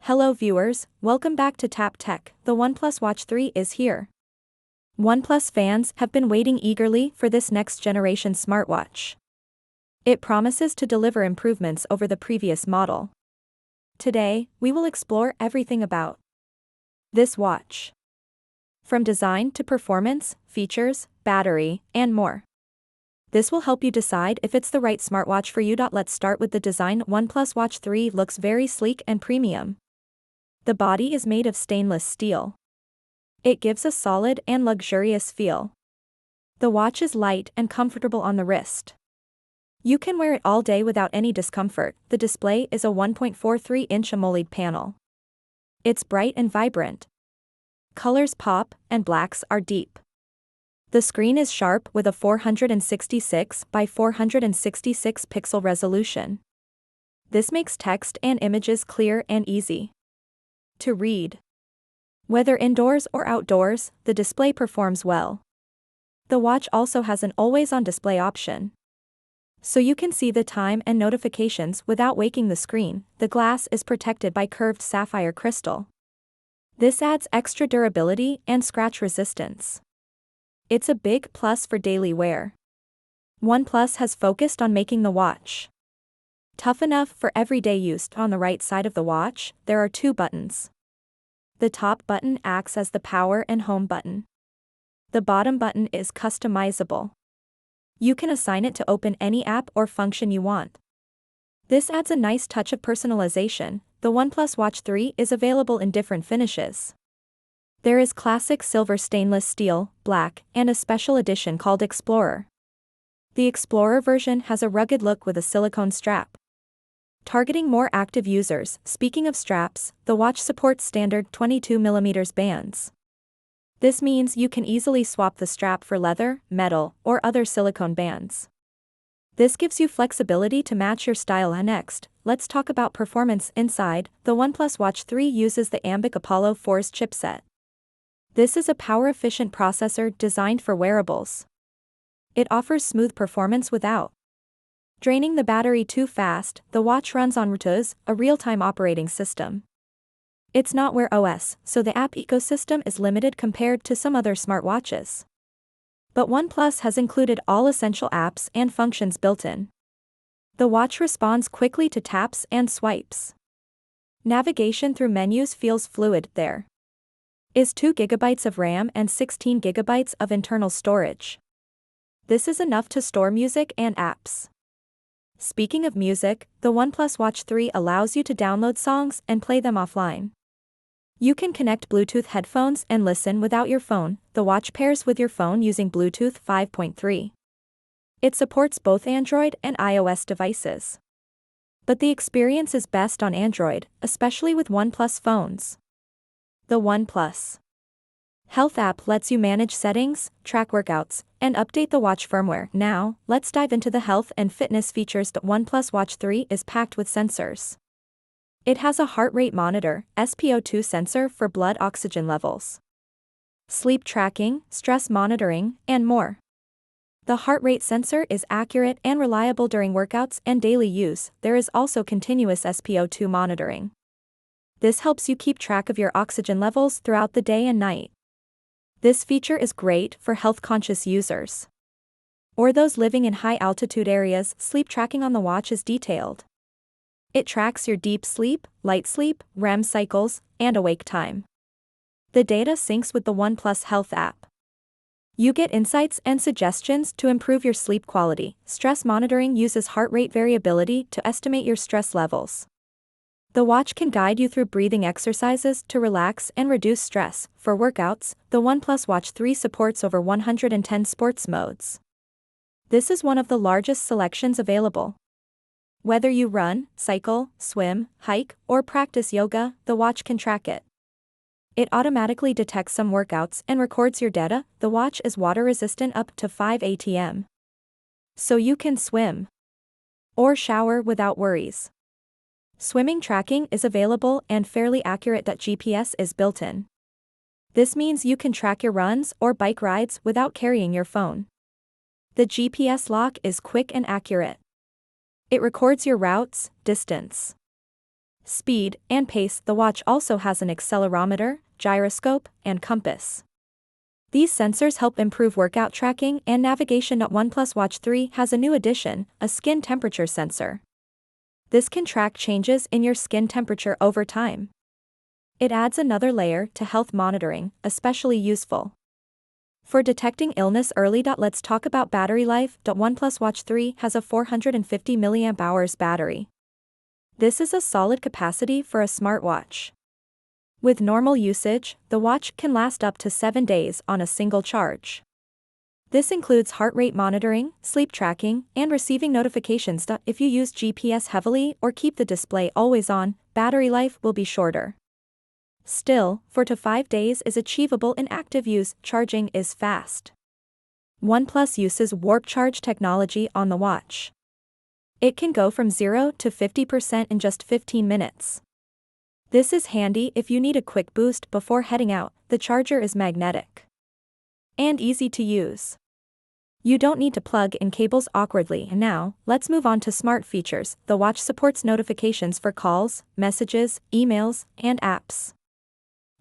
Hello viewers, welcome back to Tap Tech. The OnePlus Watch 3 is here. OnePlus fans have been waiting eagerly for this next-generation smartwatch. It promises to deliver improvements over the previous model. Today, we will explore everything about this watch. From design to performance, features, battery, and more. This will help you decide if it's the right smartwatch for you. Let's start with the design. OnePlus Watch 3 looks very sleek and premium. The body is made of stainless steel. It gives a solid and luxurious feel. The watch is light and comfortable on the wrist. You can wear it all day without any discomfort. The display is a 1.43-inch AMOLED panel. It's bright and vibrant. Colors pop, and blacks are deep. The screen is sharp with a 466 by 466 pixel resolution. This makes text and images clear and easy to read. Whether indoors or outdoors, the display performs well. The watch also has an always-on display option, so you can see the time and notifications without waking the screen. The glass is protected by curved sapphire crystal. This adds extra durability and scratch resistance. It's a big plus for daily wear. OnePlus has focused on making the watch tough enough for everyday use. On the right side of the watch, there are two buttons. The top button acts as the power and home button. The bottom button is customizable. You can assign it to open any app or function you want. This adds a nice touch of personalization. The OnePlus Watch 3 is available in different finishes. There is classic silver stainless steel, black, and a special edition called Explorer. The Explorer version has a rugged look with a silicone strap, targeting more active users. Speaking of straps, the watch supports standard 22mm bands. This means you can easily swap the strap for leather, metal, or other silicone bands. This gives you flexibility to match your style. Next, let's talk about performance. Inside, the OnePlus Watch 3 uses the Ambic Apollo 4's chipset. This is a power-efficient processor designed for wearables. It offers smooth performance without draining the battery too fast. The watch runs on RTOS, a real-time operating system. It's not Wear OS, so the app ecosystem is limited compared to some other smartwatches. But OnePlus has included all essential apps and functions built in. The watch responds quickly to taps and swipes. Navigation through menus feels fluid. There is 2 GB of RAM and 16 GB of internal storage. This is enough to store music and apps. Speaking of music, the OnePlus Watch 3 allows you to download songs and play them offline. You can connect Bluetooth headphones and listen without your phone. The watch pairs with your phone using Bluetooth 5.3. It supports both Android and iOS devices, but the experience is best on Android, especially with OnePlus phones. The OnePlus Health app lets you manage settings, track workouts, and update the watch firmware. Now, let's dive into the health and fitness features. The OnePlus Watch 3 is packed with sensors. It has a heart rate monitor, SpO2 sensor for blood oxygen levels, sleep tracking, stress monitoring, and more. The heart rate sensor is accurate and reliable during workouts and daily use. There is also continuous SpO2 monitoring. This helps you keep track of your oxygen levels throughout the day and night. This feature is great for health-conscious users or those living in high-altitude areas. Sleep tracking on the watch is detailed. It tracks your deep sleep, light sleep, REM cycles, and awake time. The data syncs with the OnePlus Health app. You get insights and suggestions to improve your sleep quality. Stress monitoring uses heart rate variability to estimate your stress levels. The watch can guide you through breathing exercises to relax and reduce stress. For workouts, the OnePlus Watch 3 supports over 110 sports modes. This is one of the largest selections available. Whether you run, cycle, swim, hike, or practice yoga, the watch can track it. It automatically detects some workouts and records your data. The watch is water resistant up to 5 atm, so you can swim or shower without worries. Swimming tracking is available and fairly accurate. GPS is built in. This means you can track your runs or bike rides without carrying your phone. The GPS lock is quick and accurate. It records your routes, distance, speed, and pace. The watch also has an accelerometer, gyroscope, and compass. These sensors help improve workout tracking and navigation. OnePlus Watch 3 has a new addition, a skin temperature sensor. This can track changes in your skin temperature over time. It adds another layer to health monitoring, especially useful for detecting illness early. Let's talk about battery life. OnePlus Watch 3 has a 450 mAh battery. This is a solid capacity for a smartwatch. With normal usage, the watch can last up to 7 days on a single charge. This includes heart rate monitoring, sleep tracking, and receiving notifications. If you use GPS heavily or keep the display always on, battery life will be shorter. Still, 4 to 5 days is achievable in active use. Charging is fast. OnePlus uses warp charge technology on the watch. It can go from 0 to 50% in just 15 minutes. This is handy if you need a quick boost before heading out. The charger is magnetic and easy to use. You don't need to plug in cables awkwardly. Now, let's move on to smart features. The watch supports notifications for calls, messages, emails, and apps.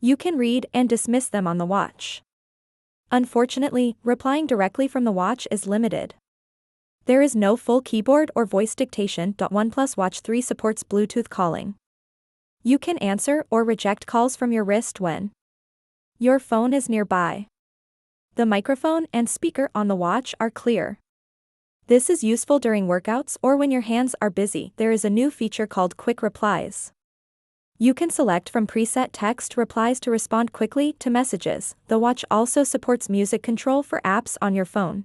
You can read and dismiss them on the watch. Unfortunately, replying directly from the watch is limited. There is no full keyboard or voice dictation. OnePlus Watch 3 supports Bluetooth calling. You can answer or reject calls from your wrist when your phone is nearby. The microphone and speaker on the watch are clear. This is useful during workouts or when your hands are busy. There is a new feature called Quick Replies. You can select from preset text replies to respond quickly to messages. The watch also supports music control for apps on your phone.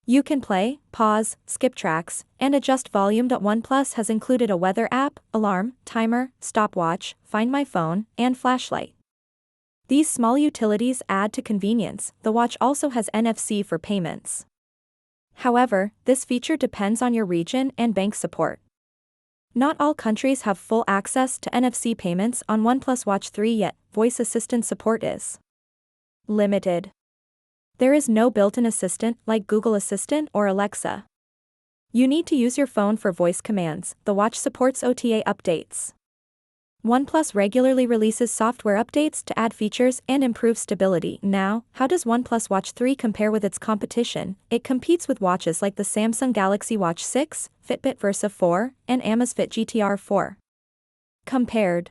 You can play, pause, skip tracks, and adjust volume. OnePlus has included a weather app, alarm, timer, stopwatch, Find My Phone, and flashlight. These small utilities add to convenience. The watch also has NFC for payments. However, this feature depends on your region and bank support. Not all countries have full access to NFC payments on OnePlus Watch 3 yet. Voice assistant support is limited. There is no built-in assistant like Google Assistant or Alexa. You need to use your phone for voice commands. The watch supports OTA updates. OnePlus regularly releases software updates to add features and improve stability. Now, how does OnePlus Watch 3 compare with its competition? It competes with watches like the Samsung Galaxy Watch 6, Fitbit Versa 4, and Amazfit GTR 4. Compared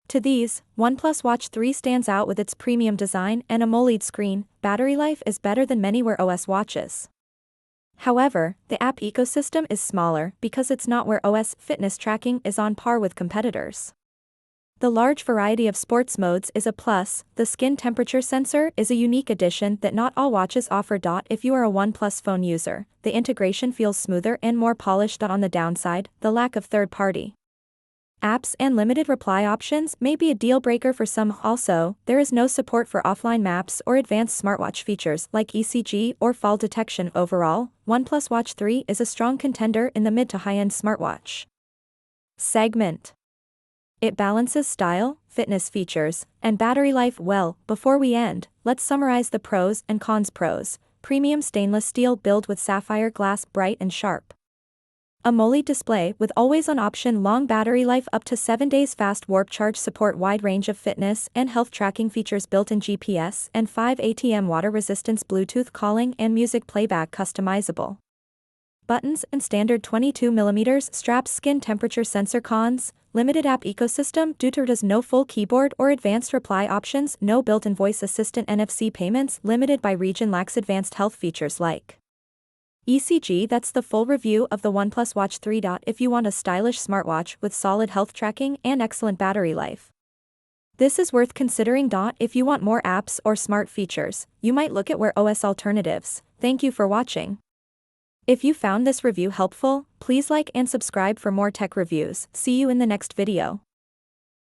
to these, OnePlus Watch 3 stands out with its premium design and AMOLED screen. Battery life is better than many Wear OS watches. However, the app ecosystem is smaller because it's not Wear OS. Fitness tracking is on par with competitors. The large variety of sports modes is a plus. The skin temperature sensor is a unique addition that not all watches offer. If you are a OnePlus phone user, the integration feels smoother and more polished. On the downside, the lack of third-party apps and limited reply options may be a deal breaker for some. Also, there is no support for offline maps or advanced smartwatch features like ECG or fall detection. Overall, OnePlus Watch 3 is a strong contender in the mid to high-end smartwatch segment. It balances style, fitness features, and battery life well. Before we end, let's summarize the pros and cons. Pros: premium stainless steel build with sapphire glass, bright and sharp. AMOLED display with always-on option, long battery life up to 7 days, fast warp charge support, wide range of fitness and health tracking features, built-in GPS and 5 ATM water resistance, Bluetooth calling and music playback, customizable buttons and standard 22mm straps, skin temperature sensor. Cons: limited app ecosystem due to no full keyboard or advanced reply options, no built-in voice assistant, NFC payments limited by region, lacks advanced health features like ECG. That's the full review of the OnePlus Watch 3. If you want a stylish smartwatch with solid health tracking and excellent battery life, this is worth considering. If you want more apps or smart features, you might look at Wear OS alternatives. Thank you for watching. If you found this review helpful, please like and subscribe for more tech reviews. See you in the next video.